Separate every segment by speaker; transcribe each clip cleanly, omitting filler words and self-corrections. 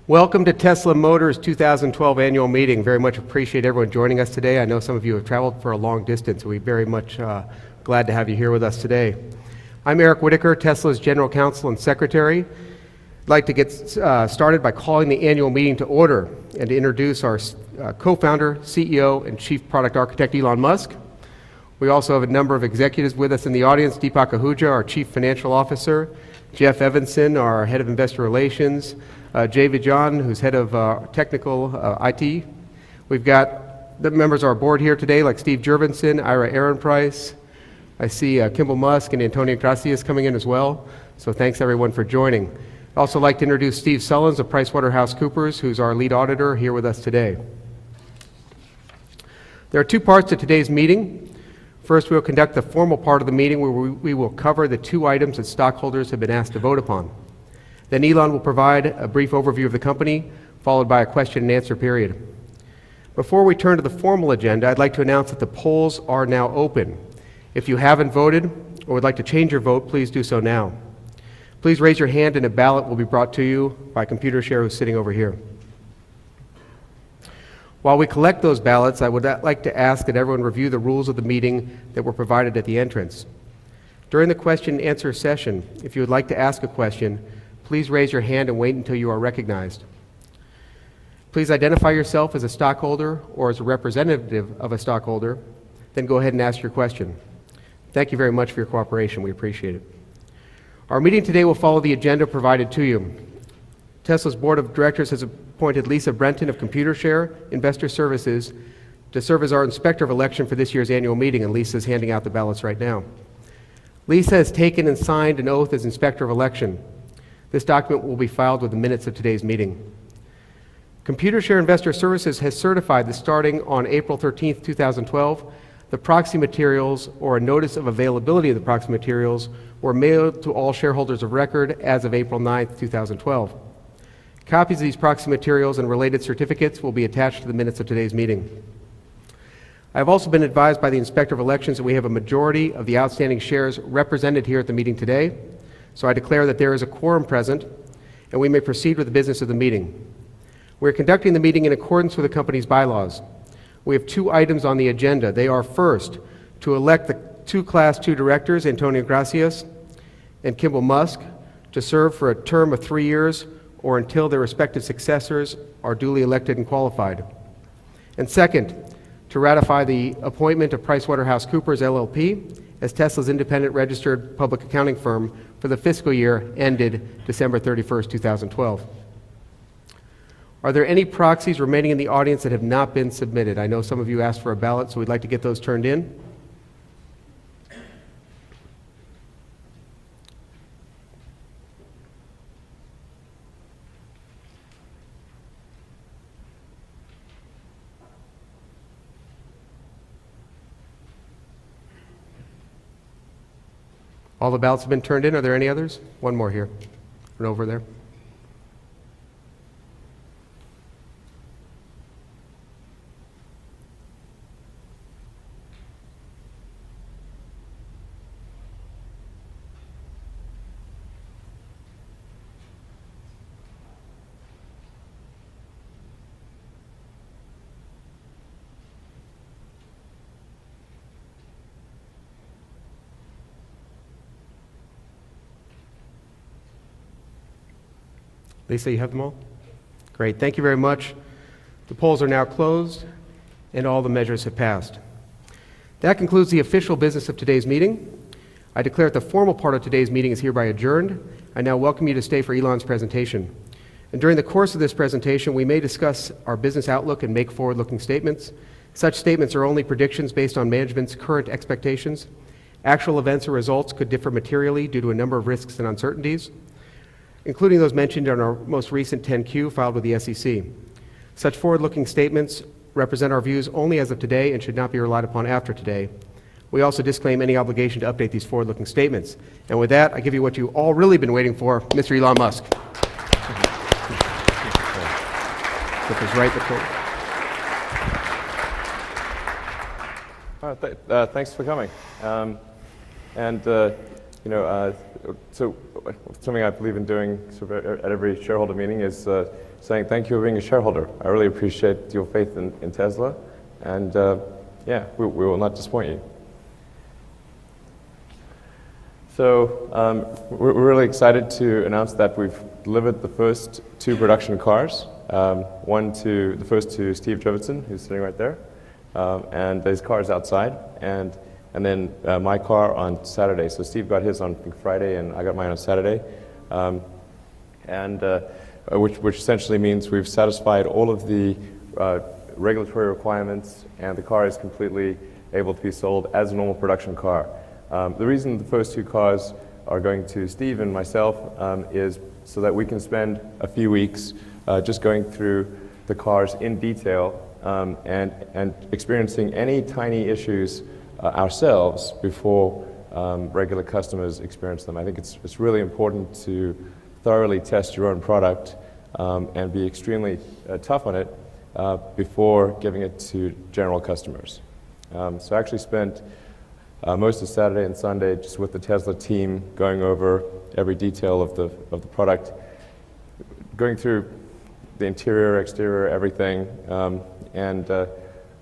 Speaker 1: Welcome to Tesla Motors 2012 annual meeting. Very much appreciate everyone joining us today. I know some of you have traveled for a long distance. We're very much glad to have you here with us today. I'm Eric Whitaker, Tesla's General Counsel and Secretary. I'd like to get started by calling the annual meeting to order and to introduce our co-founder, CEO, and Chief Product Architect, Elon Musk. We also have a number of executives with us in the audience: Deepak Ahuja, our Chief Financial Officer; Jeff Evanson, our Head of Investor Relations; Jay Vijan, who's Head of Technical IT. We've got the members of our board here today, like Steve Jurvenson, Ira Ehrenpreis. I see Kimball Musk and Antonio Gracias coming in as well. So thanks everyone for joining. I'd also like to introduce Steve Sullins of PricewaterhouseCoopers, who's our lead auditor, here with us today. There are two parts to today's meeting. First, we will conduct the formal part of the meeting where we will cover the two items that stockholders have been asked to vote upon. Then Elon will provide a brief overview of the company, followed by a question and answer period. Before we turn to the formal agenda, I'd like to announce that the polls are now open. If you haven't voted or would like to change your vote, please do so now. Please raise your hand and a ballot will be brought to you by Computershare, who's sitting over here. While we collect those ballots, I would like to ask that everyone review the rules of the meeting that were provided at the entrance. During the question and answer session, if you would like to ask a question, please raise your hand and wait until you are recognized. Please identify yourself as a stockholder or as a representative of a stockholder, then go ahead and ask your question. Thank you very much for your cooperation. We appreciate it. Our meeting today will follow the agenda provided to you. Tesla's Board of Directors has appointed Lisa Brenton of Computershare Investor Services to serve as our Inspector of Election for this year's annual meeting, and Lisa is handing out the ballots right now. Lisa has taken and signed an oath as Inspector of Election. This document will be filed with the minutes of today's meeting. Computershare Investor Services has certified that starting on April 13th, 2012, the proxy materials or a notice of availability of the proxy materials were mailed to all shareholders of record as of April 9th, 2012. Copies of these proxy materials and related certificates will be attached to the minutes of today's meeting. I have also been advised by the Inspector of Elections that we have a majority of the outstanding shares represented here at the meeting today, so I declare that there is a quorum present and we may proceed with the business of the meeting. We are conducting the meeting in accordance with the company's bylaws. We have two items on the agenda. They are, first, to elect the two Class II directors, Antonio Gracias and Kimball Musk, to serve for a term of 3 years or until their respective successors are duly elected and qualified. And second, to ratify the appointment of PricewaterhouseCoopers LLP as Tesla's independent registered public accounting firm for the fiscal year ended December 31st, 2012. Are there any proxies remaining in the audience that have not been submitted? I know some of you asked for a ballot, so we'd like to get those turned in. All the ballots have been turned in. Are there any others? One more here and over there. Lisa, you have them all? Great, thank you very much. The polls are now closed and all the measures have passed. That concludes the official business of today's meeting. I declare that the formal part of today's meeting is hereby adjourned. I now welcome you to stay for Elon's presentation. And during the course of this presentation, we may discuss our business outlook and make forward-looking statements. Such statements are only predictions based on management's current expectations. Actual events or results could differ materially due to a number of risks and uncertainties, including those mentioned in our most recent 10-Q filed with the SEC. Such forward-looking statements represent our views only as of today and should not be relied upon after today. We also disclaim any obligation to update these forward-looking statements. And with that, I give you what you've all really been waiting for, Mr. Elon Musk.
Speaker 2: Thanks for coming. So something I believe in doing sort of at every shareholder meeting is saying thank you for being a shareholder. I really appreciate your faith in Tesla, and yeah, we will not disappoint you. So we're really excited to announce that we've delivered the first 2 production cars. The first to Steve Jurvetson, who's sitting right there, and his car is outside, and then my car on Saturday. So Steve got his on Friday, and I got mine on Saturday, which essentially means we've satisfied all of the regulatory requirements, and the car is completely able to be sold as a normal production car. The reason the first 2 cars are going to Steve and myself is so that we can spend a few weeks just going through the cars in detail and experiencing any tiny issues ourselves before regular customers experience them. I think it's really important to thoroughly test your own product and be extremely tough on it before giving it to general customers. So I actually spent most of Saturday and Sunday just with the Tesla team going over every detail of the product, going through the interior, exterior, everything, and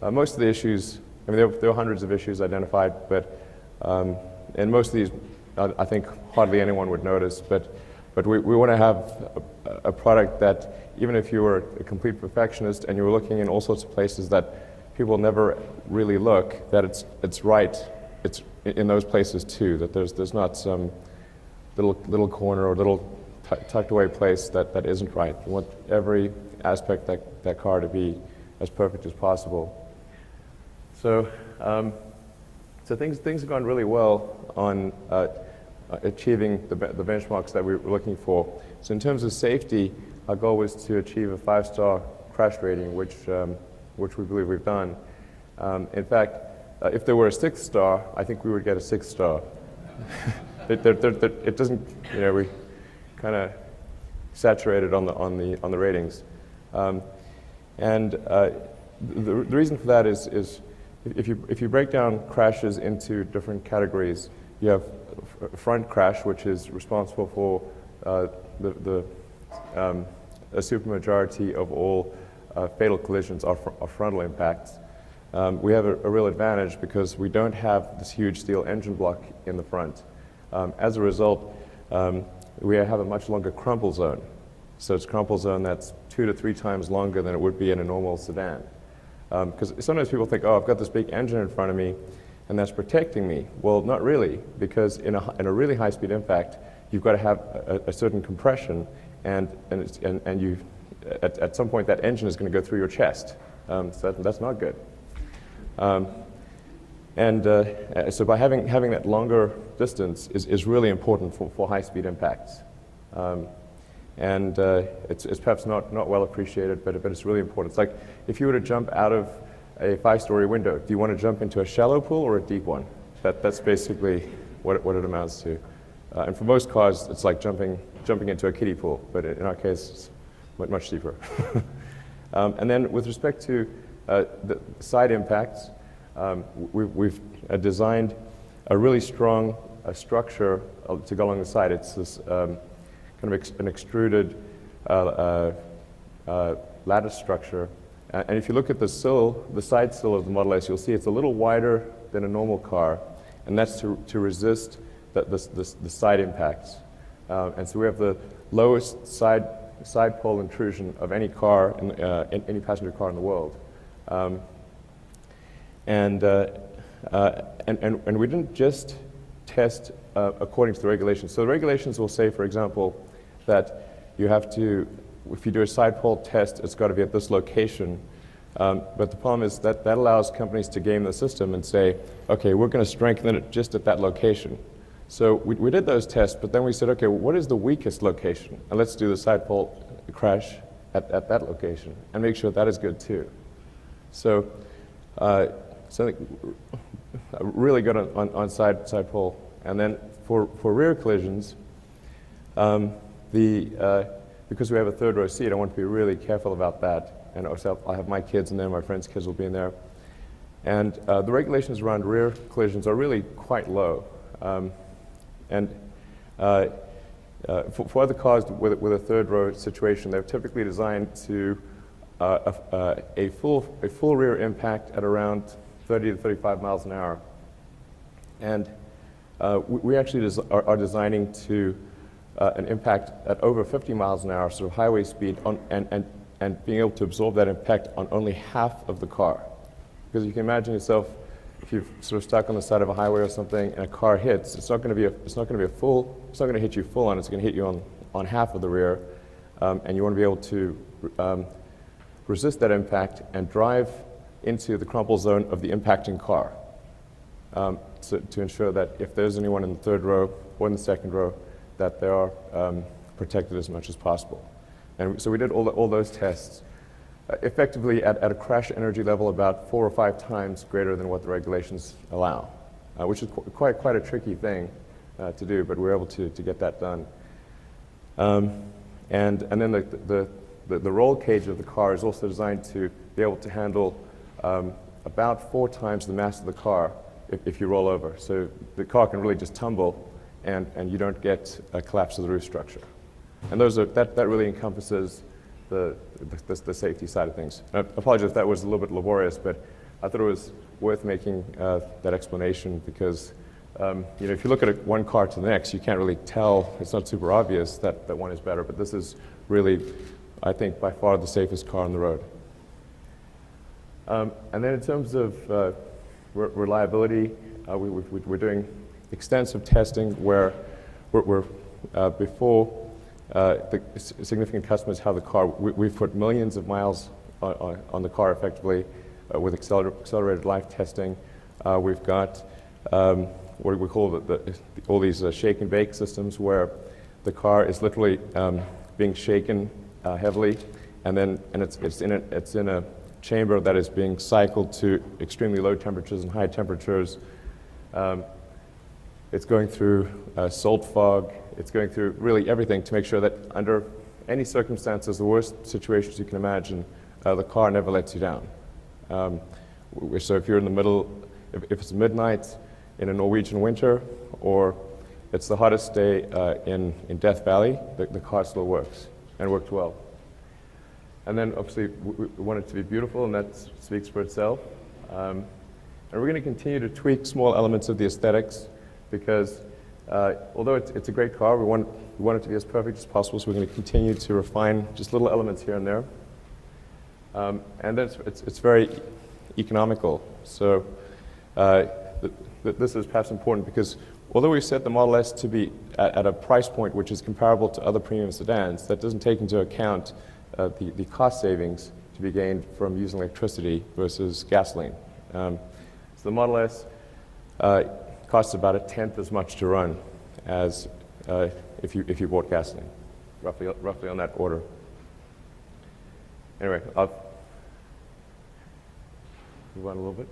Speaker 2: most of the issues, I mean, there were hundreds of issues identified, but and most of these, I think hardly anyone would notice, but we want to have a product that even if you were a complete perfectionist and you were looking in all sorts of places that people never really look, that it's right. It's in those places too, that there's not some little corner or little tucked away place that isn't right. You want every aspect that car to be as perfect as possible. So things have gone really well on achieving the benchmarks that we were looking for. So in terms of safety, our goal was to achieve a 5-star crash rating, which we believe we've done. In fact, if there were a 6th star, I think we would get a 6th star. It doesn't, we kind of saturated on the ratings, and the reason for that is if you break down crashes into different categories, you have a front crash, which is responsible for a supermajority of all fatal collisions are frontal impacts. We have a real advantage because we don't have this huge steel engine block in the front. As a result, we have a much longer crumple zone. So it's a crumple zone that's 2 to 3 times longer than it would be in a normal sedan. Because sometimes people think, oh, I've got this big engine in front of me, and that's protecting me. Well, not really, because in a really high-speed impact, you've got to have a certain compression, and you at some point that engine is going to go through your chest. So that's not good. So by having that longer distance is really important for high-speed impacts. It's perhaps not well appreciated, but it's really important. It's like if you were to jump out of a 5-story window, do you want to jump into a shallow pool or a deep one? That's basically what it amounts to. And for most cars, it's like jumping into a kiddie pool, but in our case, it's much deeper. And then with respect to the side impacts, we've designed a really strong structure to go along the side. It's this kind of an extruded lattice structure. And if you look at the side sill of the Model S, you'll see it's a little wider than a normal car, and that's to resist the side impacts. And so we have the lowest side pole intrusion of any car, any passenger car in the world. And we didn't just test according to the regulations. So the regulations will say, for example, that you have to, if you do a side pole test, it's got to be at this location. But the problem is that allows companies to game the system and say, okay, we're going to strengthen it just at that location. So we did those tests, but then we said, okay, what is the weakest location? And let's do the side pole crash at that location and make sure that is good too. So something really good on side pole. And then for rear collisions, because we have a third row seat, I want to be really careful about that. And also I'll have my kids in there, my friends' kids will be in there. And the regulations around rear collisions are really quite low. And For other cars with a third row situation, they're typically designed to a full rear impact at around 30 to 35 miles an hour. And we actually are designing to an impact at over 50 miles an hour, sort of highway speed, and being able to absorb that impact on only half of the car. Because you can imagine yourself, if you're sort of stuck on the side of a highway or something and a car hits, it's not going to hit you full on, it's going to hit you on half of the rear, and you want to be able to resist that impact and drive into the crumple zone of the impacting car, to ensure that if there's anyone in the third row or in the second row, that they are protected as much as possible. And so we did all those tests effectively at a crash energy level about 4 or 5 times greater than what the regulations allow, which is quite a tricky thing to do, but we're able to get that done. And then the roll cage of the car is also designed to be able to handle about 4 times the mass of the car if you roll over. So the car can really just tumble, and you don't get a collapse of the roof structure. And that really encompasses the safety side of things. I apologize if that was a little bit laborious, but I thought it was worth making that explanation because if you look at one car to the next, you can't really tell. It's not super obvious that one is better, but this is really, I think, by far the safest car on the road. And then in terms of reliability, we're doing extensive testing where we're before the significant customers have the car, we've put millions of miles on the car effectively with accelerated life testing. We've got what we call all these shake and bake systems where the car is literally being shaken heavily, and it's in a chamber that is being cycled to extremely low temperatures and high temperatures. It's going through salt fog. It's going through really everything to make sure that under any circumstances, the worst situations you can imagine, the car never lets you down. So if you're in the middle, if it's midnight in a Norwegian winter, or it's the hottest day in Death Valley, the car still works, and worked well. And then obviously we want it to be beautiful, and that speaks for itself. And we're going to continue to tweak small elements of the aesthetics because although it's a great car, we want it to be as perfect as possible, so we're going to continue to refine just little elements here and there. And then it's very economical. So this is perhaps important because although we've set the Model S to be at a price point which is comparable to other premium sedans, that doesn't take into account the cost savings to be gained from using electricity versus gasoline. So the Model S costs about 1/10 as much to run as if you bought gasoline, roughly on that order. Anyway, I'll move on a little bit.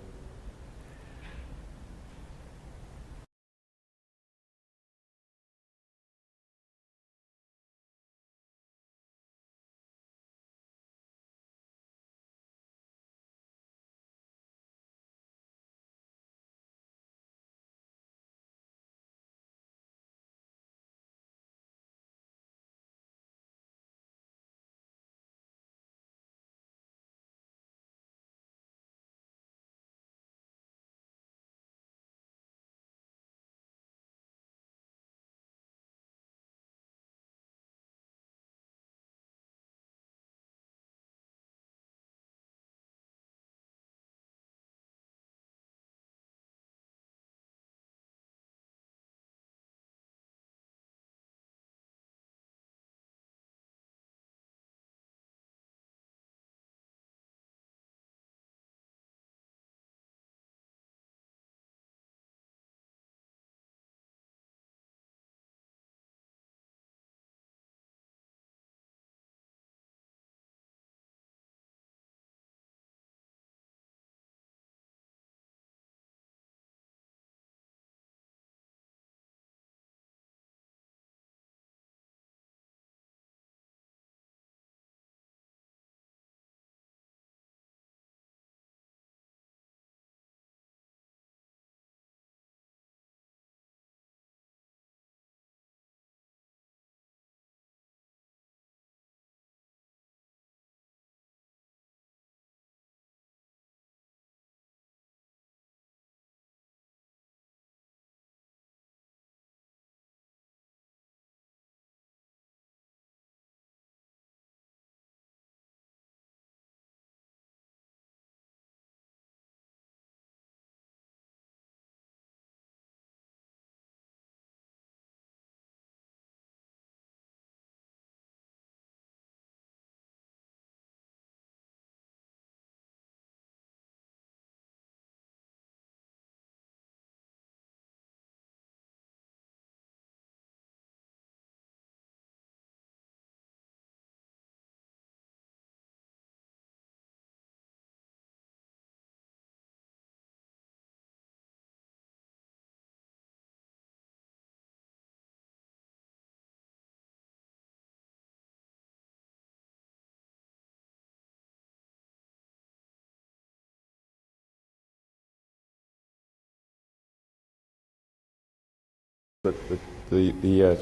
Speaker 2: the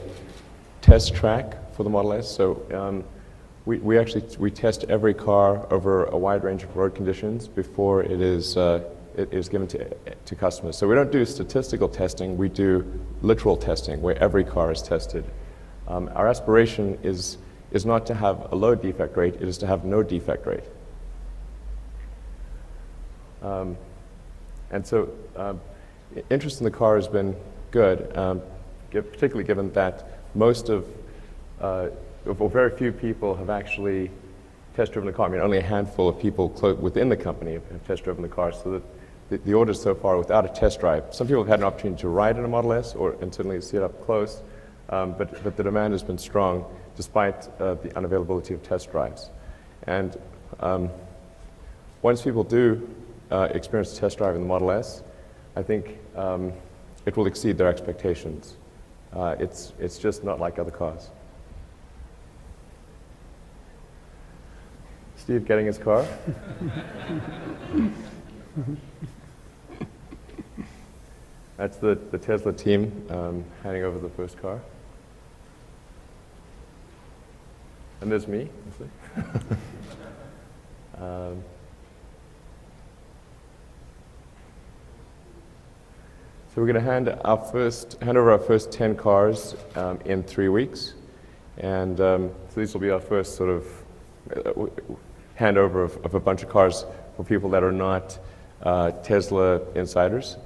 Speaker 2: test track for the Model S. So we test every car over a wide range of road conditions before it is given to customers. So we don't do statistical testing, we do literal testing where every car is tested. Our aspiration is not to have a low defect rate, it is to have no defect rate. And so interest in the car has been good, particularly given that most of, or very few people have actually test-driven the car. I mean, only a handful of people within the company have test-driven the car, so that the orders so far without a test drive. Some people have had an opportunity to ride in a Model S and certainly see it up close, but the demand has been strong despite the unavailability of test drives. And once people do experience a test drive in the Model S, I think it will exceed their expectations. It's just not like other cars. Steve getting his car. That's the Tesla team handing over the first car. And there's me. So we're going to hand over our first 10 cars in 3 weeks, and so these will be our first sort of handover of a bunch of cars for people that are not Tesla insiders.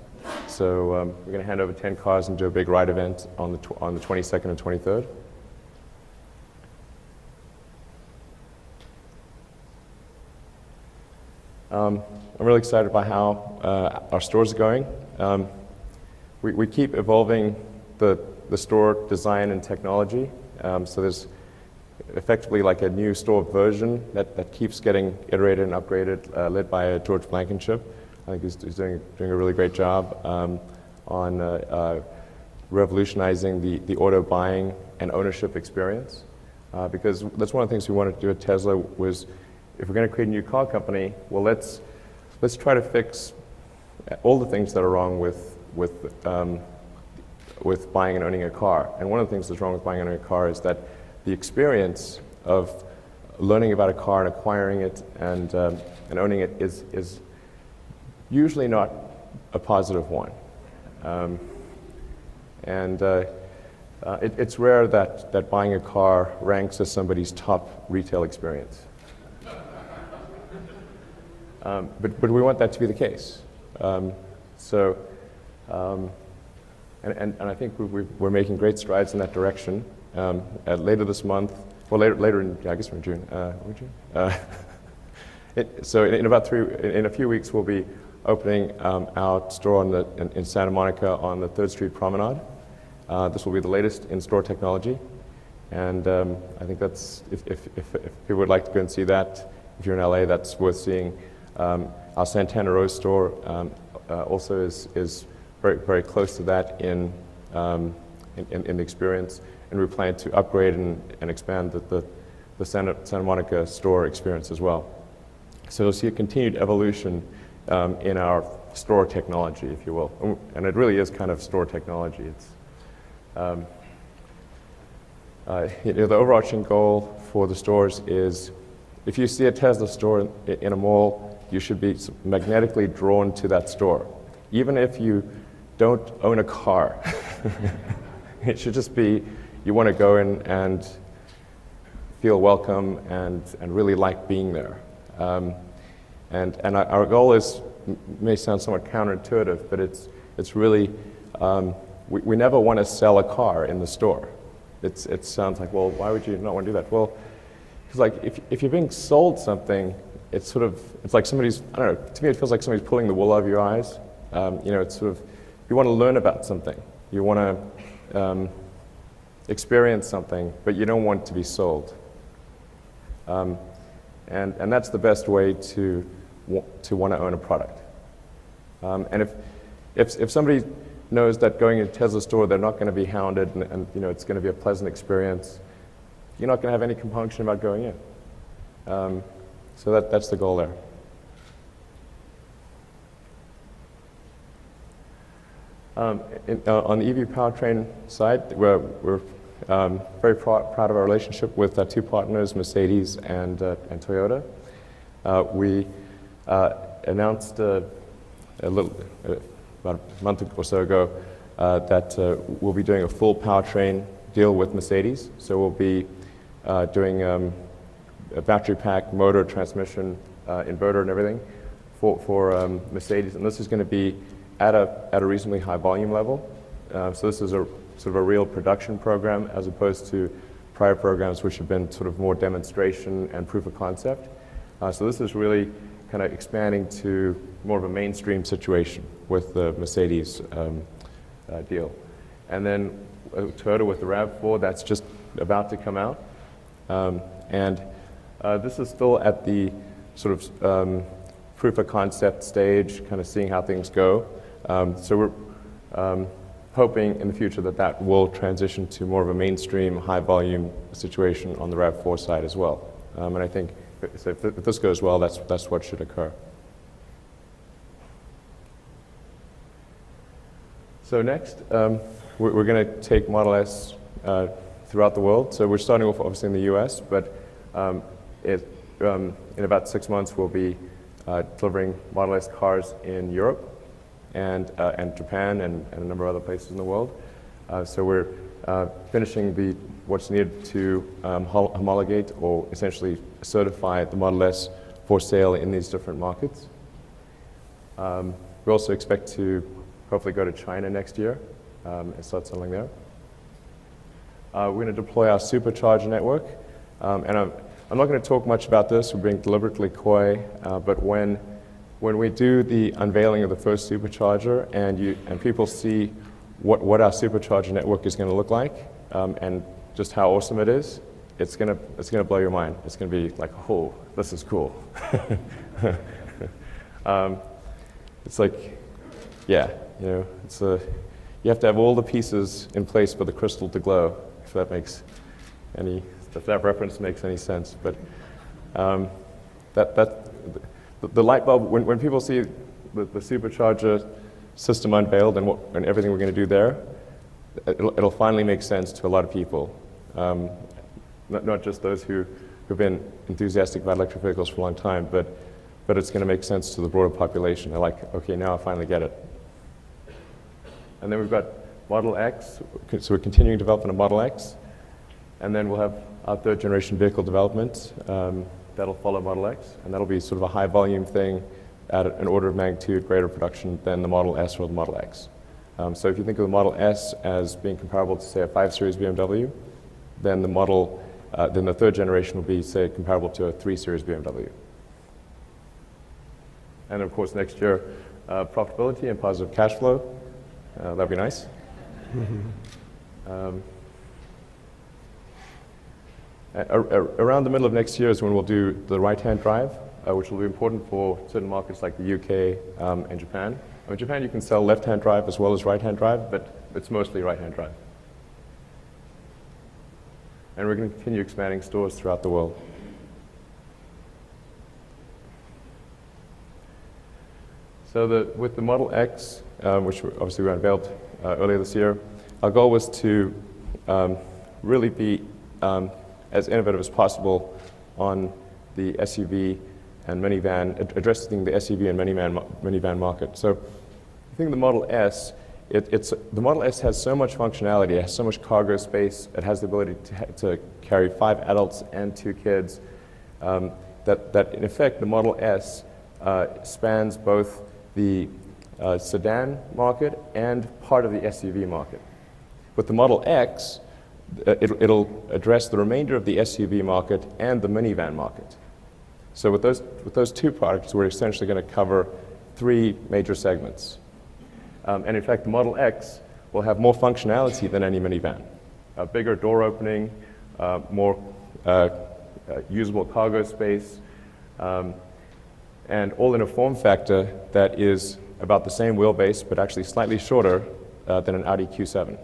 Speaker 2: So we're going to hand over 10 cars and do a big ride event on the 22nd and 23rd. I'm really excited about how our stores are going. We keep evolving the store design and technology. So there's effectively like a new store version that keeps getting iterated and upgraded, led by George Blankenship. I think he's doing a really great job on revolutionizing the auto buying and ownership experience. Because that's one of the things we wanted to do at Tesla was, if we're going to create a new car company, well, let's try to fix all the things that are wrong with buying and owning a car. And one of the things that's wrong with buying and owning a car is that the experience of learning about a car and acquiring it and owning it is usually not a positive one. It's rare that buying a car ranks as somebody's top retail experience. But we want that to be the case. And I think we're making great strides in that direction. Later this month, well, later in, I guess we're in June. So in a few weeks, we'll be opening our store in Santa Monica on the 3rd Street Promenade. This will be the latest in-store technology, and I think that's, if people would like to go and see that, if you're in LA, that's worth seeing. Our Santana Row store also is very, very close to that in the experience, and we plan to upgrade and expand the Santa Monica store experience as well. So you'll see a continued evolution in our store technology, if you will, and it really is kind of store technology. It's the overarching goal for the stores is, if you see a Tesla store in a mall, you should be magnetically drawn to that store, even if you don't own a car. It should just be, you want to go in and feel welcome and really like being there. And our goal is, may sound somewhat counterintuitive, but it's really, we never want to sell a car in the store. It sounds like, well, why would you not want to do that? Well, because like if you're being sold something, it's like somebody's, I don't know, to me it feels like somebody's pulling the wool over your eyes. It's sort of, you want to learn about something. You want to experience something, but you don't want to be sold. And that's the best way to want to own a product. And if somebody knows that going into a Tesla store, they're not going to be hounded and it's going to be a pleasant experience, you're not going to have any compunction about going in. So that's the goal there. On the EV powertrain side, we're very proud of our relationship with our two partners, Mercedes and Toyota. We announced about a month or so ago that we'll be doing a full powertrain deal with Mercedes. So we'll be doing a battery pack, motor, transmission, inverter, and everything for Mercedes. And this is going to be at a reasonably high volume level. So this is a sort of a real production program as opposed to prior programs which have been sort of more demonstration and proof of concept. So this is really kind of expanding to more of a mainstream situation with the Mercedes deal. And then Toyota with the RAV4, that's just about to come out. And this is still at the sort of proof of concept stage, kind of seeing how things go. So we're hoping in the future that that will transition to more of a mainstream, high volume situation on the RAV4 side as well. And I think so if this goes well, that's what should occur. So next, we're going to take Model S throughout the world. So we're starting off obviously in the US, but in about 6 months we'll be delivering Model S cars in Europe and Japan and a number of other places in the world. So we're finishing what's needed to homologate or essentially certify the Model S for sale in these different markets. We also expect to hopefully go to China next year and start selling there. We're going to deploy our supercharger network. And I'm not going to talk much about this. We're being deliberately coy. But when we do the unveiling of the first supercharger and people see what our supercharger network is going to look like and just how awesome it is, it's going to blow your mind. It's going to be like, oh, this is cool. It's like, yeah, you know, you have to have all the pieces in place for the crystal to glow, if that reference makes any sense. But the light bulb, when people see the supercharger system unveiled and everything we're going to do there, it'll finally make sense to a lot of people. Not just those who've been enthusiastic about electric vehicles for a long time, but it's going to make sense to the broader population. They're like, okay, now I finally get it. And then we've got Model X, so we're continuing development of Model X, and then we'll have our third generation vehicle development that'll follow Model X, and that'll be sort of a high volume thing at an order of magnitude greater production than the Model S or the Model X. So if you think of the Model S as being comparable to, say, a 5 Series BMW, then the third generation will be, say, comparable to a 3 Series BMW. And of course, next year, profitability and positive cash flow. That'd be nice. Around the middle of next year is when we'll do the right-hand drive, which will be important for certain markets like the UK and Japan. In Japan, you can sell left-hand drive as well as right-hand drive, but it's mostly right-hand drive. And we're going to continue expanding stores throughout the world. So with the Model X, which obviously we unveiled earlier this year, our goal was to really be as innovative as possible on the SUV and minivan, addressing the SUV and minivan market. So I think the Model S, the Model S has so much functionality, it has so much cargo space, it has the ability to carry 5 adults and 2 kids, that in effect the Model S spans both the sedan market and part of the SUV market. With the Model X, it'll address the remainder of the SUV market and the minivan market. So with those 2 products, we're essentially going to cover 3 major segments. And in fact, the Model X will have more functionality than any minivan. A bigger door opening, more usable cargo space, and all in a form factor that is about the same wheelbase, but actually slightly shorter than an Audi Q7.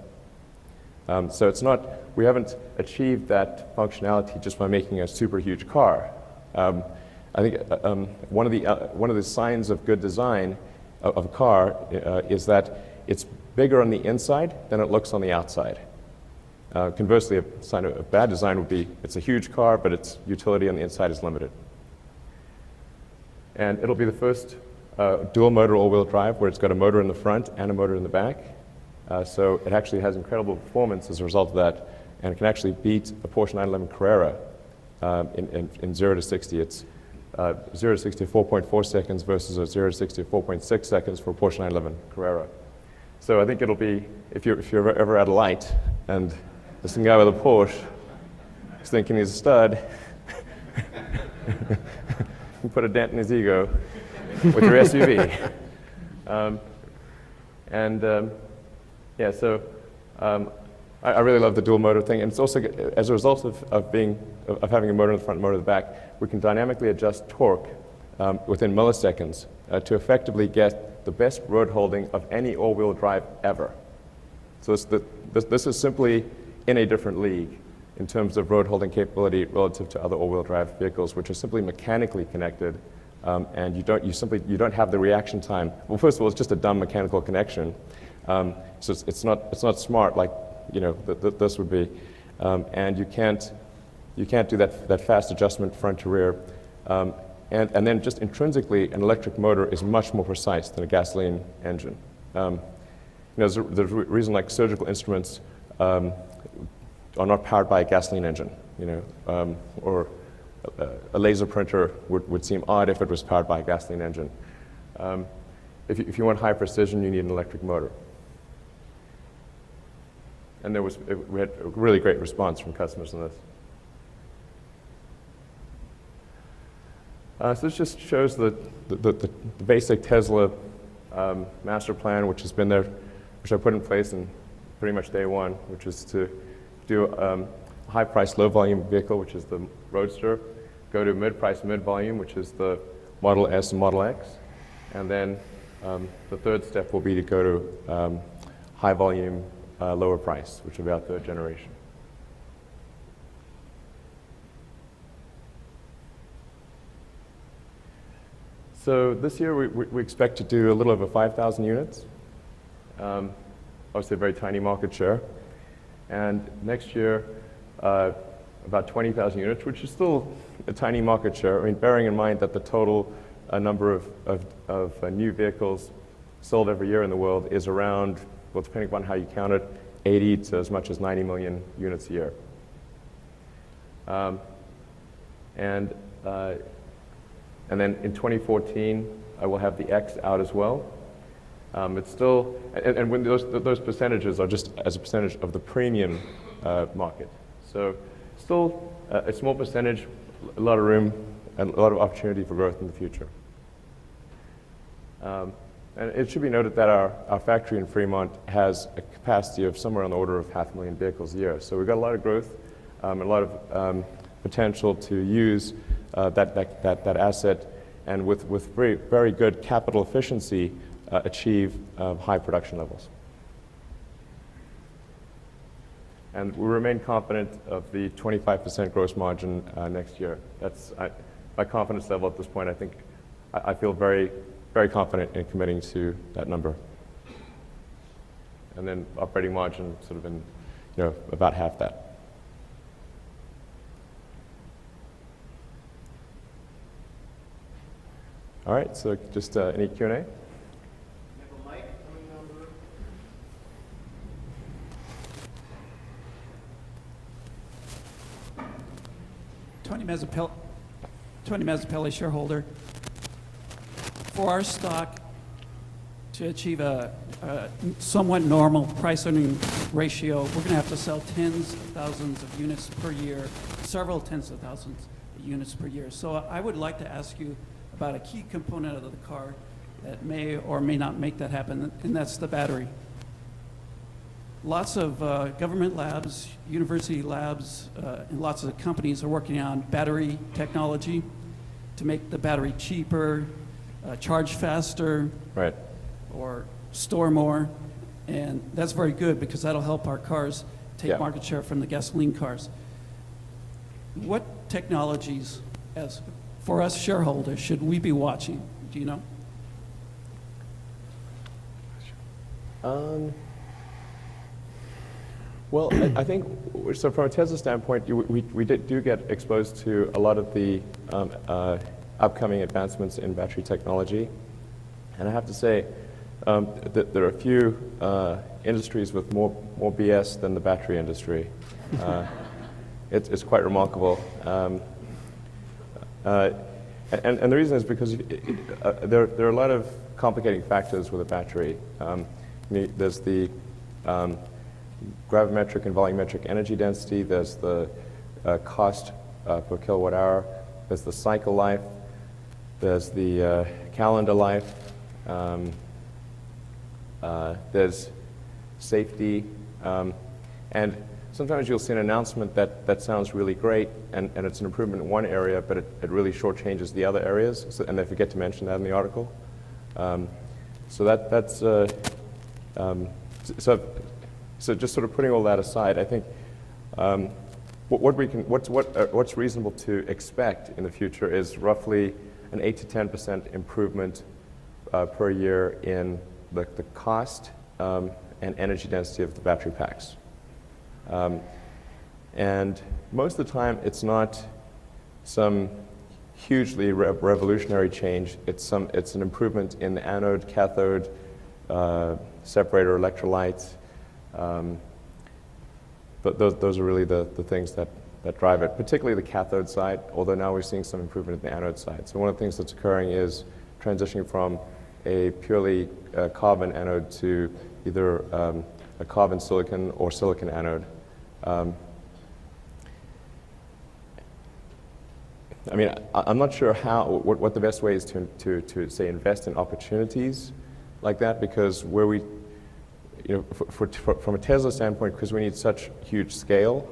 Speaker 2: So we haven't achieved that functionality just by making a super huge car. I think one of the signs of good design of a car is that it's bigger on the inside than it looks on the outside. Conversely, a sign of bad design would be it's a huge car, but its utility on the inside is limited. And it'll be the first dual motor all-wheel drive where it's got a motor in the front and a motor in the back. So it actually has incredible performance as a result of that, and it can actually beat a Porsche 911 Carrera in 0 to 60. It's 0 to 60 4.4 seconds versus a 0 to 60 4.6 seconds for a Porsche 911 Carrera. So I think it'll be, if you're ever at a light and there's some guy with a Porsche who's thinking he's a stud, you put a dent in his ego with your SUV. I really love the dual motor thing, and it's also, as a result of having a motor in the front and motor in the back, we can dynamically adjust torque within milliseconds to effectively get the best road holding of any all-wheel drive ever. So this is simply in a different league in terms of road holding capability relative to other all-wheel drive vehicles, which are simply mechanically connected, and you don't have the reaction time. Well, first of all, it's just a dumb mechanical connection, so it's not smart like this would be, and you can't do that fast adjustment front to rear, and then just intrinsically an electric motor is much more precise than a gasoline engine. There's a reason like surgical instruments are not powered by a gasoline engine, or a laser printer would seem odd if it was powered by a gasoline engine. If you want high precision, you need an electric motor. And we had a really great response from customers on this. So this just shows the basic Tesla master plan, which has been there, which I put in place in pretty much day one, which is to do a high-price, low-volume vehicle, which is the Roadster, go to mid-price, mid-volume, which is the Model S and Model X, and then the third step will be to go to high-volume, lower price, which will be our third generation. So this year we expect to do a little over 5,000 units. Obviously a very tiny market share. And next year, about 20,000 units, which is still a tiny market share. I mean, bearing in mind that the total number of new vehicles sold every year in the world is around, well, depending upon how you count it, 80 to as much as 90 million units a year. And then in 2014, I will have the X out as well. It's still, and when those percentages are just as a percentage of the premium market. So still a small percentage, a lot of room, and a lot of opportunity for growth in the future. And it should be noted that our factory in Fremont has a capacity of somewhere on the order of 500,000 vehicles a year. So we've got a lot of growth, a lot of potential to use that asset, and with very, very good capital efficiency, achieve high production levels. And we remain confident of the 25% gross margin next year. That's my confidence level at this point. I think I feel very, very confident in committing to that number. And then operating margin sort of in, about half that. All right, so just any Q&A?
Speaker 3: Tony Mazzapelli, shareholder. For our stock to achieve a somewhat normal price-earning ratio, we're going to have to sell tens of thousands of units per year, several tens of thousands of units per year. So I would like to ask you about a key component of the car that may or may not make that happen, and that's the battery. Lots of government labs, university labs, and lots of companies are working on battery technology to make the battery cheaper, charge faster,
Speaker 2: right,
Speaker 3: or store more. And that's very good because that'll help our cars take market share from the gasoline cars. What technologies, as for us shareholders, should we be watching? Do you know?
Speaker 2: Well, I think, so from a Tesla standpoint, we do get exposed to a lot of the upcoming advancements in battery technology. And I have to say that there are a few industries with more BS than the battery industry. It's quite remarkable. And the reason is because there are a lot of complicating factors with a battery. There's the gravimetric and volumetric energy density, there's the cost per kilowatt hour, there's the cycle life, there's the calendar life, there's safety, and sometimes you'll see an announcement that sounds really great, and it's an improvement in one area, but it really shortchanges the other areas, and they forget to mention that in the article. So just sort of putting all that aside, I think what's reasonable to expect in the future is roughly an 8 to 10% improvement per year in the cost and energy density of the battery packs. And most of the time, it's not some hugely revolutionary change. It's an improvement in the anode, cathode, separator, electrolytes. But those are really the things that drive it, particularly the cathode side, although now we're seeing some improvement in the anode side. So one of the things that's occurring is transitioning from a purely carbon anode to either a carbon silicon or silicon anode. I mean, I'm not sure what the best way is to say invest in opportunities like that, because where we, from a Tesla standpoint, because we need such huge scale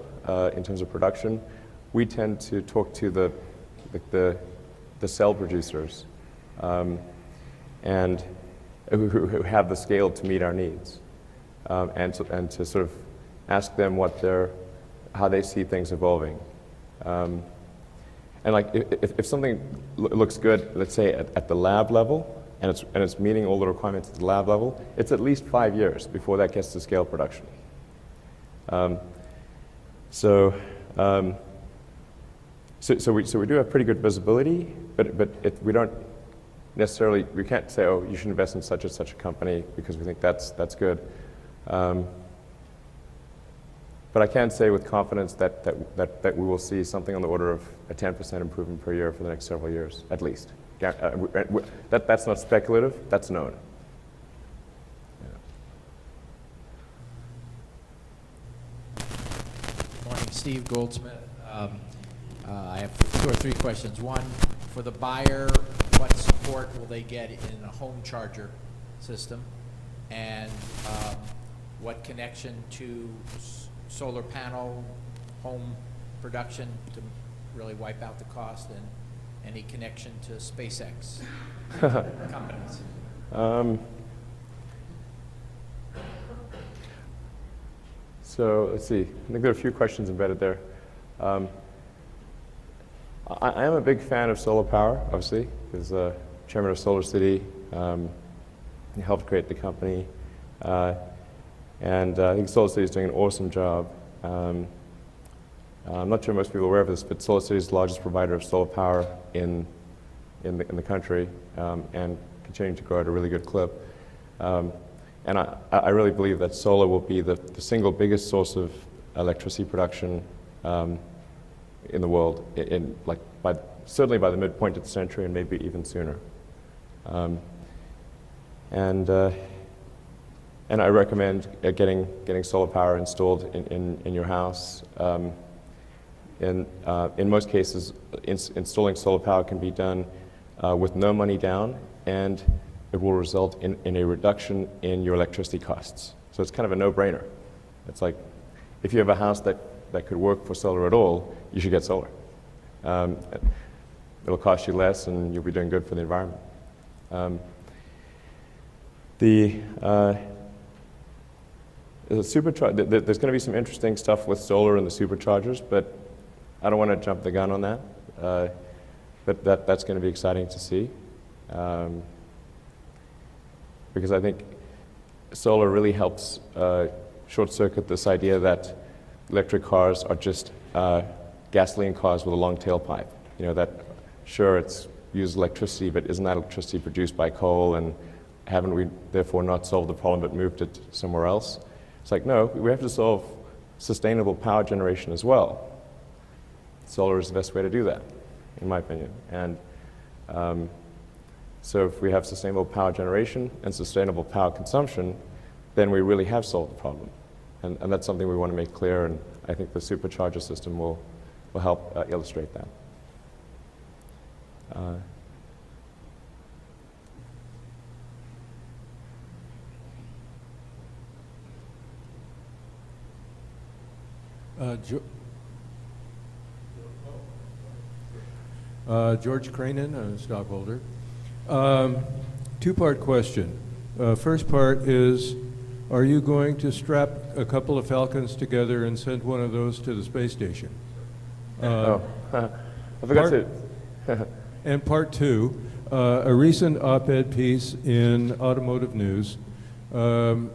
Speaker 2: in terms of production, we tend to talk to the cell producers and who have the scale to meet our needs, and to sort of ask them how they see things evolving. And like if something looks good, let's say at the lab level, and it's meeting all the requirements at the lab level, it's at least 5 years before that gets to scale production. So we do have pretty good visibility, but we don't necessarily, we can't say, oh, you should invest in such and such a company because we think that's good. But I can say with confidence that we will see something on the order of a 10% improvement per year for the next several years, at least. That's not speculative, that's known.
Speaker 4: Good morning, Steve Goldsmith. I have 2 or 3 questions. One, for the buyer, what support will they get in a home charger system? And what connection to solar panel home production to really wipe out the cost, and any connection to SpaceX companies?
Speaker 2: So let's see. I think there are a few questions embedded there. I am a big fan of solar power, obviously, because chairman of Solar City, he helped create the company. And I think Solar City is doing an awesome job. I'm not sure most people are aware of this, but Solar City is the largest provider of solar power in the country, and continuing to grow at a really good clip. And I really believe that solar will be the single biggest source of electricity production in the world, certainly by the midpoint of the century, and maybe even sooner. And I recommend getting solar power installed in your house. In most cases, installing solar power can be done with no money down, and it will result in a reduction in your electricity costs. So it's kind of a no-brainer. It's like, if you have a house that could work for solar at all, you should get solar. It'll cost you less, and you'll be doing good for the environment. There's going to be some interesting stuff with solar and the superchargers, but I don't want to jump the gun on that. But that's going to be exciting to see. Because I think solar really helps short circuit this idea that electric cars are just gasoline cars with a long tailpipe. You know, that sure it's uses electricity, but isn't that electricity produced by coal, and haven't we therefore not solved the problem but moved it somewhere else? It's like, no, we have to solve sustainable power generation as well. Solar is the best way to do that, in my opinion. And so if we have sustainable power generation and sustainable power consumption, then we really have solved the problem. And that's something we want to make clear, and I think the supercharger system will help illustrate that.
Speaker 5: George Cranen, a stockholder. Two-part question. First part is, are you going to strap a couple of Falcons together and send one of those to the space station?
Speaker 2: I forgot to.
Speaker 5: And part two, a recent op-ed piece in Automotive News held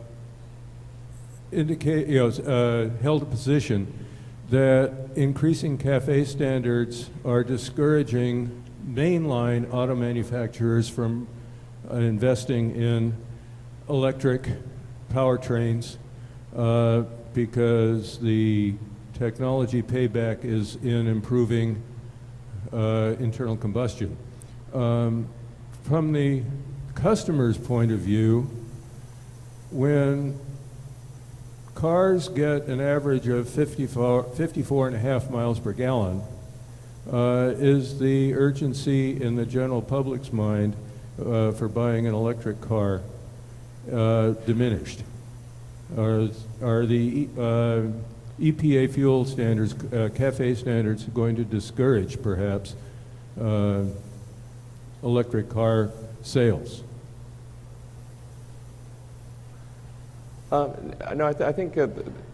Speaker 5: a position that increasing CAFE standards are discouraging mainline auto manufacturers from investing in electric powertrains because the technology payback is in improving internal combustion. From the customer's point of view, when cars get an average of 54.5 miles per gallon, is the urgency in the general public's mind for buying an electric car diminished? Are the EPA fuel standards, CAFE standards, going to discourage perhaps electric car sales?
Speaker 2: No, I think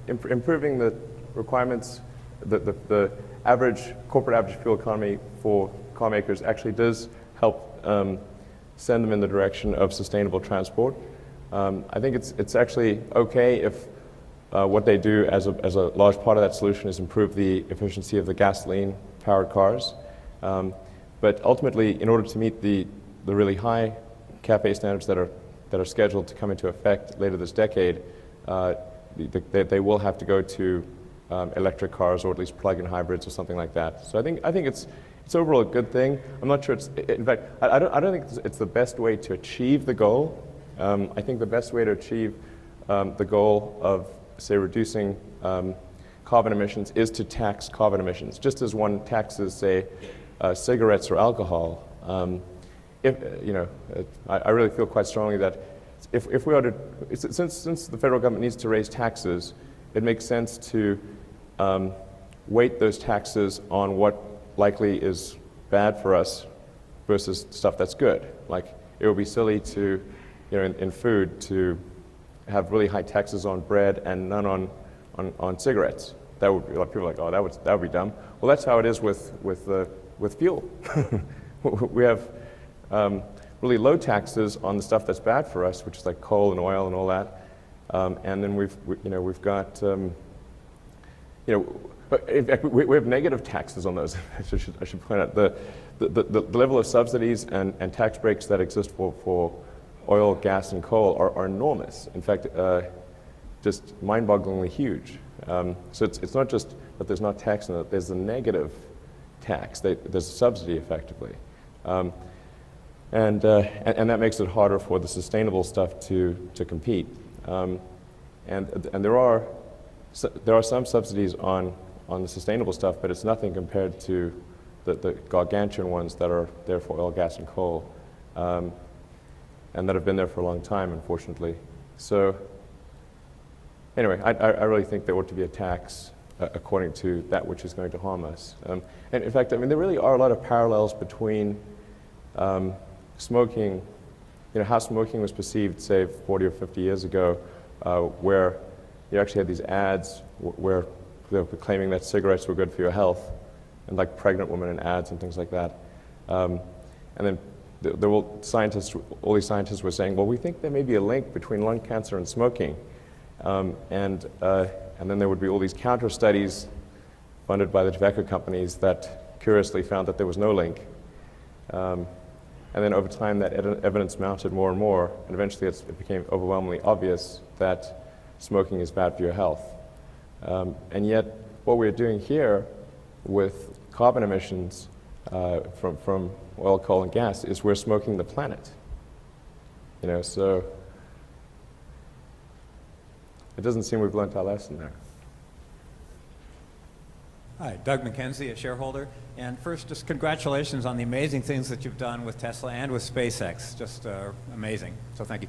Speaker 2: improving the requirements, the average corporate average fuel economy for car makers actually does help send them in the direction of sustainable transport. I think it's actually okay if what they do as a large part of that solution is improve the efficiency of the gasoline-powered cars. But ultimately, in order to meet the really high CAFE standards that are scheduled to come into effect later this decade, they will have to go to electric cars, or at least plug-in hybrids or something like that. So I think it's overall a good thing. I'm not sure in fact, I don't think it's the best way to achieve the goal. I think the best way to achieve the goal of, say, reducing carbon emissions is to tax carbon emissions, just as one taxes, say, cigarettes or alcohol. I really feel quite strongly that if we are to, since the federal government needs to raise taxes, it makes sense to weight those taxes on what likely is bad for us versus stuff that's good. Like, it would be silly to, in food, to have really high taxes on bread and none on cigarettes. That would be like, people are like, oh, that would be dumb. Well, that's how it is with fuel. We have really low taxes on the stuff that's bad for us, which is like coal and oil and all that. And then we've got in fact, we have negative taxes on those. I should point out the level of subsidies and tax breaks that exist for oil, gas, and coal are enormous. In fact, just mind-bogglingly huge. So it's not just that there's not tax in it, there's a negative tax. There's a subsidy, effectively. And that makes it harder for the sustainable stuff to compete. And there are some subsidies on the sustainable stuff, but it's nothing compared to the gargantuan ones that are there for oil, gas, and coal, and that have been there for a long time, unfortunately. So anyway, I really think there ought to be a tax according to that which is going to harm us. And in fact, I mean, there really are a lot of parallels between smoking, how smoking was perceived, say, 40 or 50 years ago, where you actually had these ads where they were claiming that cigarettes were good for your health, and like pregnant women in ads and things like that. And then all these scientists were saying, well, we think there may be a link between lung cancer and smoking. And then there would be all these counter studies funded by the tobacco companies that curiously found that there was no link. And then over time, that evidence mounted more and more, and eventually it became overwhelmingly obvious that smoking is bad for your health. And yet, what we're doing here with carbon emissions from oil, coal, and gas is we're smoking the planet. So it doesn't seem we've learned our lesson there.
Speaker 6: Hi, Doug McKenzie, a shareholder. And first, just congratulations on the amazing things that you've done with Tesla and with SpaceX. Just amazing. So thank you.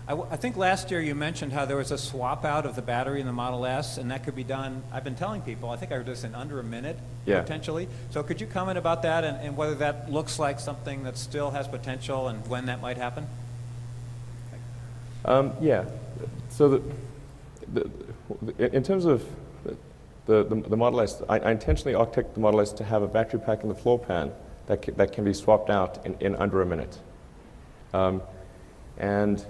Speaker 6: I think last year you mentioned how there was a swap out of the battery in the Model S, and that could be done, I've been telling people, I think I heard this in under a minute, potentially. So could you comment about that and whether that looks like something that still has potential and when that might happen?
Speaker 2: Yeah. So in terms of the Model S, I intentionally architected the Model S to have a battery pack in the floor pan that can be swapped out in under a minute. And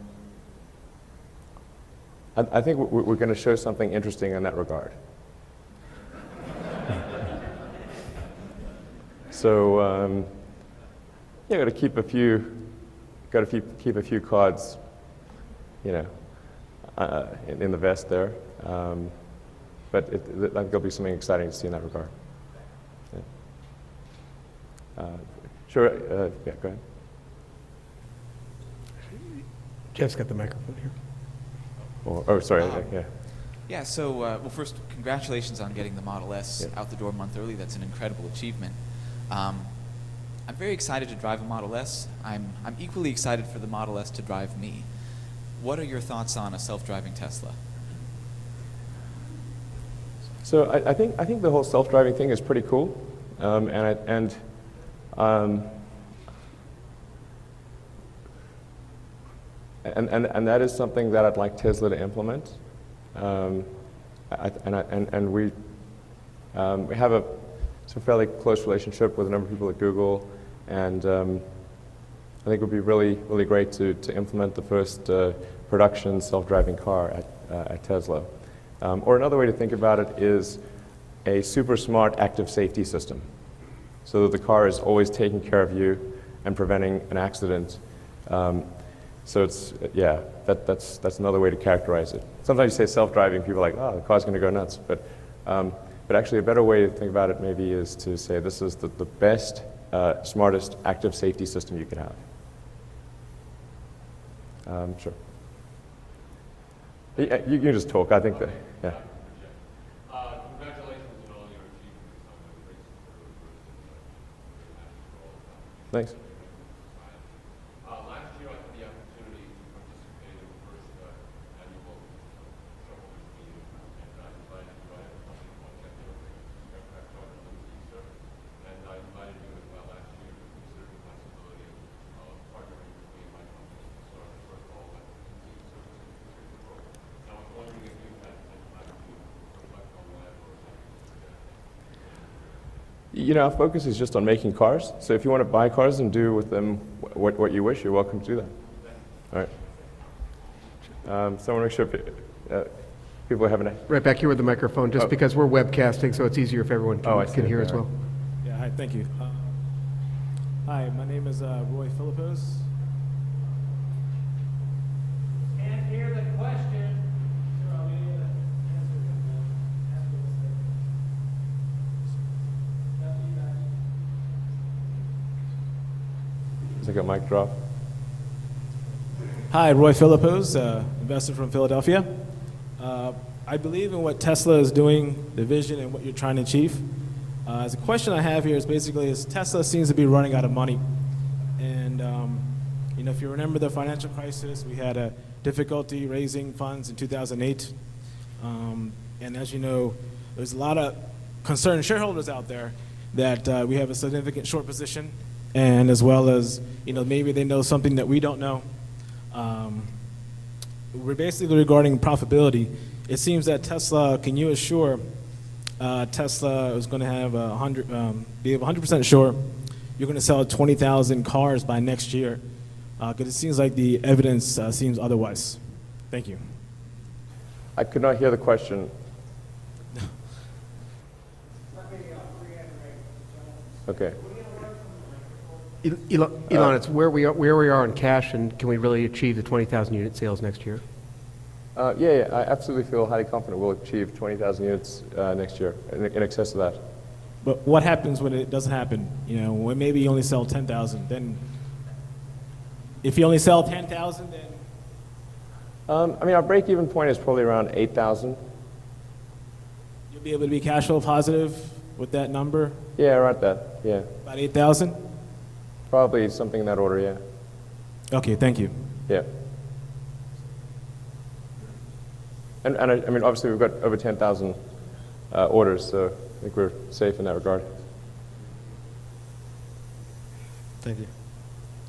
Speaker 2: I think we're going to show something interesting in that regard. So yeah, got to keep a few cards, in the vest there. But I think there'll be something exciting to see in that regard. Yeah. Sure. Yeah. Go ahead.
Speaker 1: Jeff's got the microphone here.
Speaker 2: Oh, sorry. Yeah.
Speaker 7: Yeah, so, well, first, congratulations on getting the Model S out the door a month early. That's an incredible achievement. I'm very excited to drive a Model S. I'm equally excited for the Model S to drive me. What are your thoughts on a self-driving Tesla?
Speaker 2: So I think the whole self-driving thing is pretty cool, and that is something that I'd like Tesla to implement. We have a fairly close relationship with a number of people at Google, and I think it would be really, really great to implement the first production self-driving car at Tesla. Or another way to think about it is a super smart active safety system, so that the car is always taking care of you and preventing an accident. So it's, that's another way to characterize it. Sometimes you say self-driving, people are like, oh, the car's going to go nuts. But actually a better way to think about it maybe is to say this is the best, smartest active safety system you could have. Sure. Yeah, you can just talk. I think that, yeah.
Speaker 8: Congratulations on all your achievements on the race for
Speaker 2: Thanks.
Speaker 8: last year I had the opportunity to participate in the first annual shareholders meeting, and I invited you. I have a company called Aircraft Charter Limited, and I invited you as well last year to consider the possibility of partnering with me and my company to start the first all-electric service program. I was wondering if you had time to reflect on that or
Speaker 2: Our focus is just on making cars. So if you want to buy cars and do with them what you wish, you're welcome to do that. All right. So I want to make sure people are having a...
Speaker 1: Right back here with the microphone, just because we're webcasting, so it's easier if everyone can hear as well.
Speaker 9: Yeah, hi, thank you. Hi, my name is Roy Philippos. Can't hear the question. Sure, I'll be able to answer it.
Speaker 2: Is it a mic drop?
Speaker 9: Hi, Roy Philippos, investor from Philadelphia. I believe in what Tesla is doing, the vision, and what you're trying to achieve. The question I have here is basically, Tesla seems to be running out of money. And if you remember the financial crisis, we had a difficulty raising funds in 2008. And as you know, there's a lot of concerned shareholders out there that we have a significant short position, and as well as, maybe they know something that we don't know. We're basically regarding profitability. It seems that Tesla, can you assure Tesla is going to have be 100% sure you're going to sell 20,000 cars by next year? Because it seems like the evidence seems otherwise. Thank you.
Speaker 2: I could not hear the question. Okay.
Speaker 1: Elon, it's where we are in cash, and can we really achieve the 20,000 unit sales next year?
Speaker 2: Yeah, I absolutely feel highly confident we'll achieve 20,000 units next year, in excess of that.
Speaker 9: But what happens when it doesn't happen? You know, when maybe you only sell 10,000, then if you only sell 10,000, then
Speaker 2: I mean, our break-even point is probably around 8,000.
Speaker 9: you'll be able to be cash flow positive with that number,
Speaker 2: Yeah, around that, yeah.
Speaker 9: about 8,000?
Speaker 2: Probably something in that order, yeah.
Speaker 9: Okay, thank you.
Speaker 2: Yeah. And I mean, obviously, we've got over 10,000 orders, so I think we're safe in that regard.
Speaker 10: Thank you.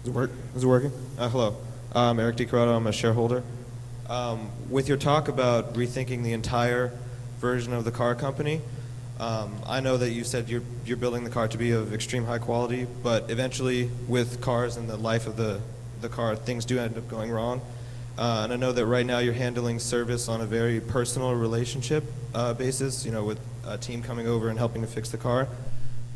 Speaker 10: Is it work? Is it working? Hello. I'm Eric DiCarotto. I'm a shareholder. With your talk about rethinking the entire version of the car company, I know that you said you're building the car to be of extreme high quality, but eventually with cars and the life of the car, things do end up going wrong. And I know that right now you're handling service on a very personal relationship basis, you know, with a team coming over and helping to fix the car.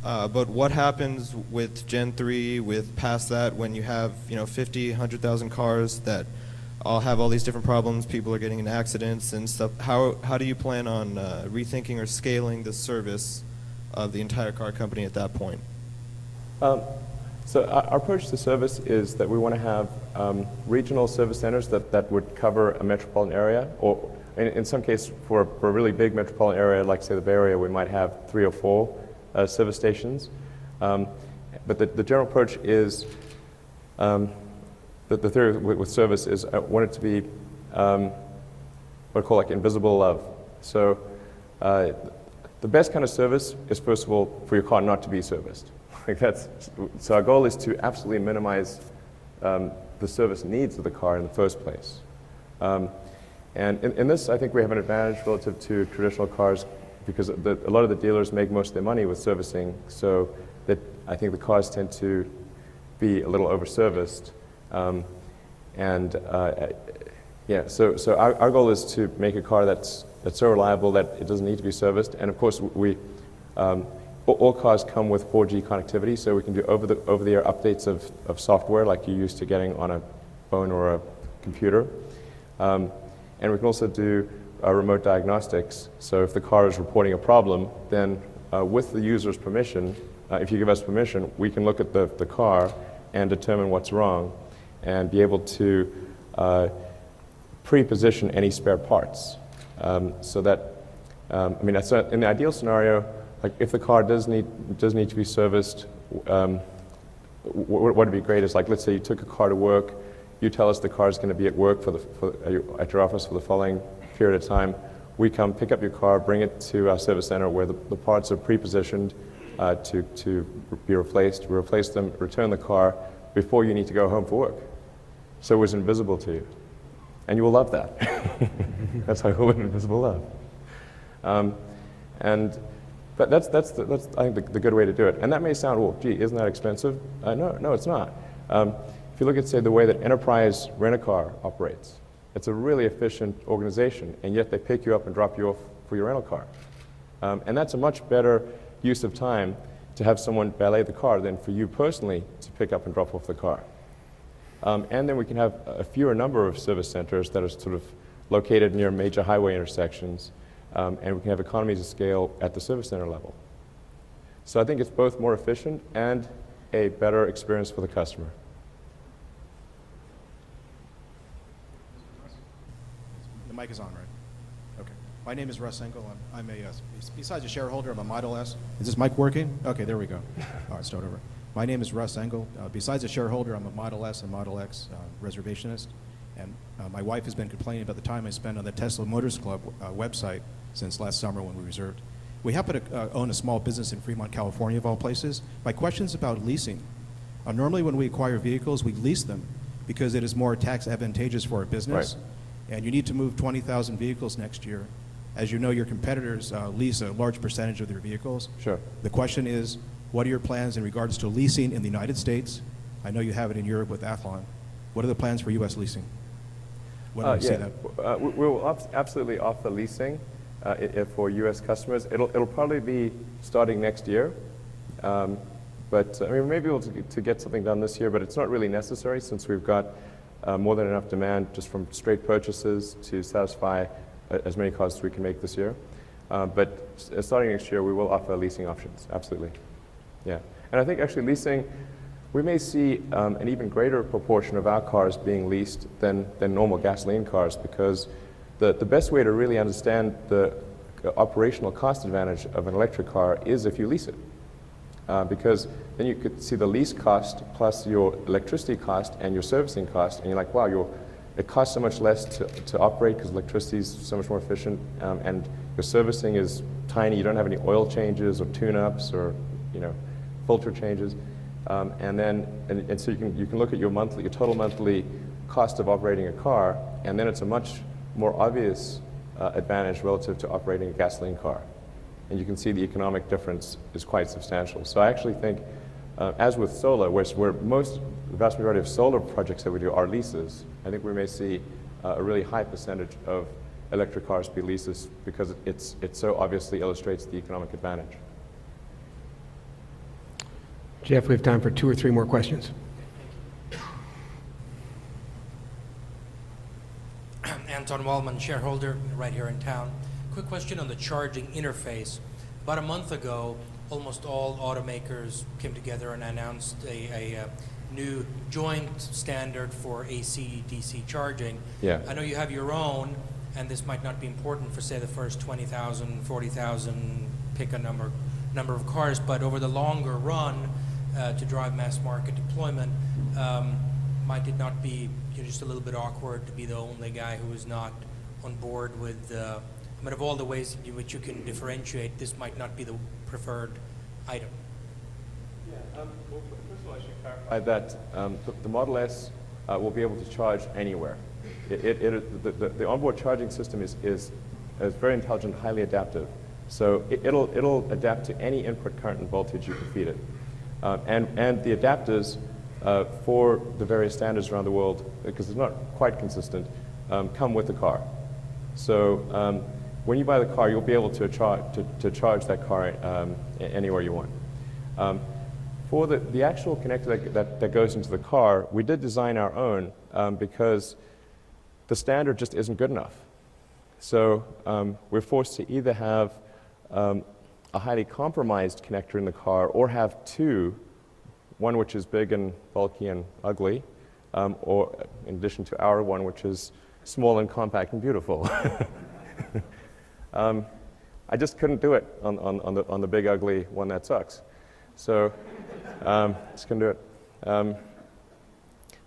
Speaker 10: But what happens with Gen 3, with past that, when you have, you know, 50, 100,000 cars that all have all these different problems, people are getting in accidents and stuff. How do you plan on rethinking or scaling the service of the entire car company at that point?
Speaker 2: So our approach to service is that we want to have regional service centers that would cover a metropolitan area, or in some cases for a really big metropolitan area, like say the Bay Area, we might have 3 or 4 service stations. But the general approach is, the theory with service is I want it to be what I call like invisible love. So the best kind of service is, first of all, for your car not to be serviced. So our goal is to absolutely minimize the service needs of the car in the first place. And in this, I think we have an advantage relative to traditional cars because a lot of the dealers make most of their money with servicing, so that I think the cars tend to be a little over-serviced. Yeah, so our goal is to make a car that's so reliable that it doesn't need to be serviced. And of course, all cars come with 4G connectivity, so we can do over-the-air updates of software like you're used to getting on a phone or a computer. And we can also do remote diagnostics. So if the car is reporting a problem, then with the user's permission, if you give us permission, we can look at the car and determine what's wrong and be able to pre-position any spare parts. So that, I mean, that's in the ideal scenario, like if the car does need to be serviced, what would be great is, like, let's say you took a car to work, you tell us the car is going to be at work at your office for the following period of time. We come pick up your car, bring it to our service center where the parts are pre-positioned to be replaced. We replace them, return the car before you need to go home for work. So it was invisible to you. And you will love that. That's how I call it invisible love. But that's I think the good way to do it. And that may sound, well, gee, isn't that expensive? No, it's not. If you look at, say, the way that Enterprise Rent-A-Car operates, it's a really efficient organization, and yet they pick you up and drop you off for your rental car. And that's a much better use of time to have someone valet the car than for you personally to pick up and drop off the car. And then we can have a fewer number of service centers that are sort of located near major highway intersections, and we can have economies of scale at the service center level. So I think it's both more efficient and a better experience for the customer.
Speaker 11: The mic is on, right? Okay. My name is Russ Engel. I'm besides a shareholder, I'm a Model S. Is this mic working? Okay, there we go. All right, start over. My name is Russ Engel. Besides a shareholder, I'm a Model S and Model X reservationist. And my wife has been complaining about the time I spend on the Tesla Motors Club website since last summer when we reserved. We happen to own a small business in Fremont, California, of all places. My question is about leasing. Normally when we acquire vehicles, we lease them because it is more tax advantageous for our business.
Speaker 2: Right.
Speaker 11: And you need to move 20,000 vehicles next year. As you know, your competitors lease a large percentage of their vehicles.
Speaker 2: Sure.
Speaker 11: The question is, What are your plans in regards to leasing in the United States? I know you have it in Europe with Athlon. What are the plans for U.S. leasing? When do we see that?
Speaker 2: We will absolutely offer leasing for U.S. customers. It'll probably be starting next year. But I mean, we may be able to get something done this year, but it's not really necessary since we've got more than enough demand just from straight purchases to satisfy as many cars as we can make this year. But starting next year, we will offer leasing options, absolutely. Yeah, and I think actually leasing, we may see an even greater proportion of our cars being leased than normal gasoline cars, because the best way to really understand the operational cost advantage of an electric car is if you lease it. Because then you could see the lease cost plus your electricity cost and your servicing cost, and you're like, wow, it costs so much less to operate because electricity is so much more efficient, and your servicing is tiny. You don't have any oil changes or tune-ups or filter changes, and so you can look at your total monthly cost of operating a car, and then it's a much more obvious advantage relative to operating a gasoline car. And you can see the economic difference is quite substantial. So I actually think, as with solar, where the vast majority of solar projects that we do are leases, I think we may see a really high percentage of electric cars be leases because it so obviously illustrates the economic advantage.
Speaker 1: Jeff, we have time for 2 or 3 more questions.
Speaker 12: Anton Wallman, shareholder, right here in town. Quick question on the charging interface. About a month ago, almost all automakers came together and announced a new joint standard for AC/DC charging.
Speaker 2: Yeah.
Speaker 12: I know you have your own, and this might not be important for, say, the first 20,000, 40,000, pick a number of cars, but over the longer run, to drive mass market deployment, might it not be just a little bit awkward to be the only guy who is not on board with but of all the ways in which you can differentiate, this might not be the preferred item?
Speaker 2: Yeah, well, first of all, I should clarify that the Model S will be able to charge anywhere. The onboard charging system is very intelligent, highly adaptive. So it'll adapt to any input current and voltage you can feed it. And the adapters for the various standards around the world, because it's not quite consistent, come with the car. So when you buy the car, you'll be able to charge that car anywhere you want. For the actual connector that goes into the car, we did design our own because the standard just isn't good enough. So we're forced to either have a highly compromised connector in the car or have 2, one which is big and bulky and ugly, or in addition to our one which is small and compact and beautiful. I just couldn't do it on the big ugly one that sucks. So just couldn't do it.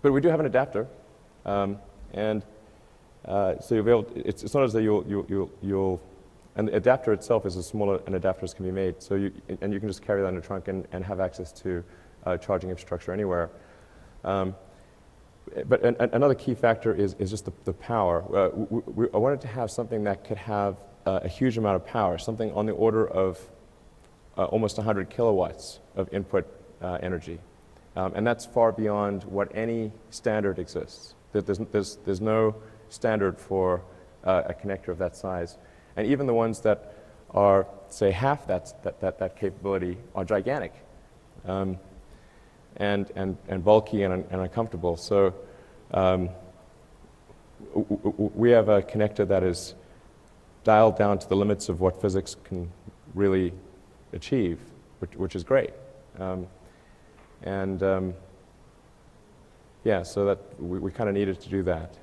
Speaker 2: But we do have an adapter, and so you'll be able. It's not as though you'll. And the adapter itself is as small an adapter as can be made. So you can just carry that in the trunk and have access to charging infrastructure anywhere. But another key factor is just the power. I wanted to have something that could have a huge amount of power, something on the order of almost 100 kilowatts of input energy. And that's far beyond what any standard exists. There's no standard for a connector of that size. And even the ones that are, say, half that capability are gigantic. And bulky and uncomfortable. So we have a connector that is dialed down to the limits of what physics can really achieve, which is great. Yeah, so that we kind of needed to do that.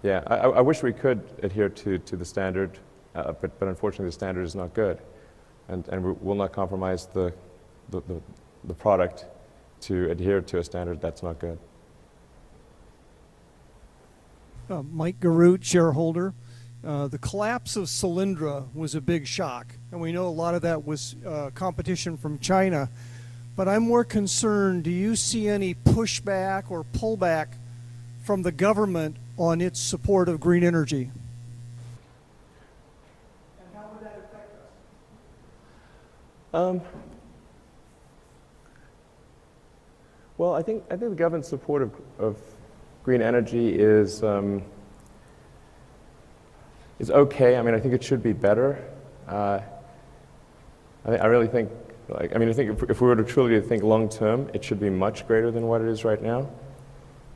Speaker 2: Yeah, I wish we could adhere to the standard, but unfortunately the standard is not good. And we will not compromise the product to adhere to a standard that's not good.
Speaker 13: Mike Garut, shareholder. The collapse of Solyndra was a big shock, and we know a lot of that was competition from China. But I'm more concerned, do you see any pushback or pullback from the government on its support of green energy? And how would that affect us?
Speaker 2: Well, I think the government's support of green energy is okay. I mean, I think it should be better. I really think, I think if we were to truly think long term, it should be much greater than what it is right now.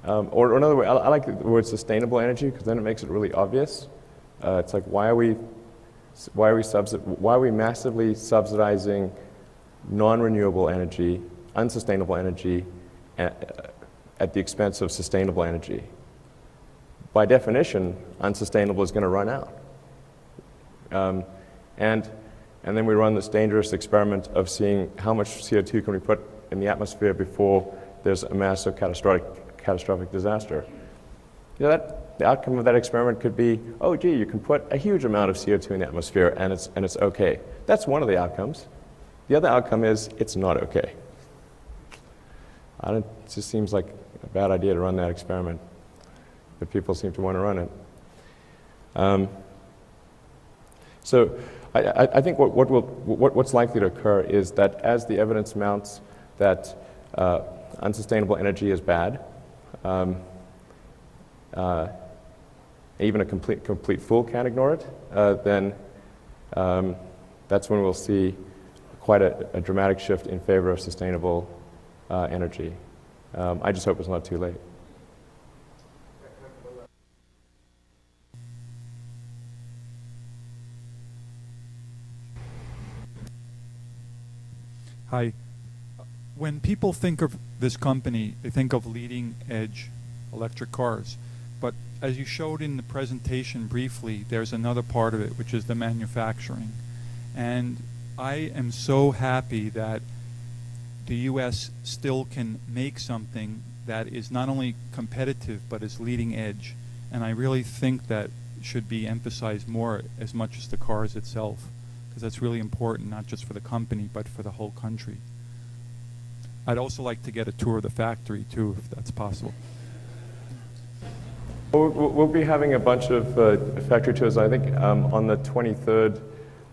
Speaker 2: Or another way, I like the word sustainable energy because then it makes it really obvious. It's like why are we massively subsidizing non-renewable energy, unsustainable energy, at the expense of sustainable energy? By definition, unsustainable is going to run out. And then we run this dangerous experiment of seeing how much CO2 can we put in the atmosphere before there's a massive catastrophic disaster. You know, the outcome of that experiment could be, oh gee, you can put a huge amount of CO2 in the atmosphere and it's okay. That's one of the outcomes. The other outcome is it's not okay. It just seems like a bad idea to run that experiment, but people seem to want to run it. So I think what's likely to occur is that as the evidence mounts that unsustainable energy is bad, even a complete fool can't ignore it, then that's when we'll see quite a dramatic shift in favor of sustainable energy. I just hope it's not too late.
Speaker 14: Hi. When people think of this company, they think of leading edge electric cars. But as you showed in the presentation briefly, there's another part of it, which is the manufacturing. And I am so happy that the U.S. still can make something that is not only competitive, but is leading edge. And I really think that should be emphasized more as much as the cars itself, because that's really important, not just for the company, but for the whole country. I'd also like to get a tour of the factory, too, if that's possible.
Speaker 2: We'll be having a bunch of factory tours, I think, on the 23rd,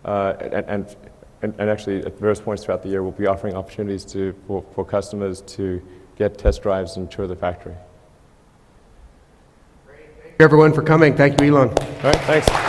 Speaker 2: and actually at various points throughout the year, we'll be offering opportunities for customers to get test drives and tour the factory.
Speaker 1: Thank you, everyone, for coming. Thank you, Elon.
Speaker 2: All right, thanks.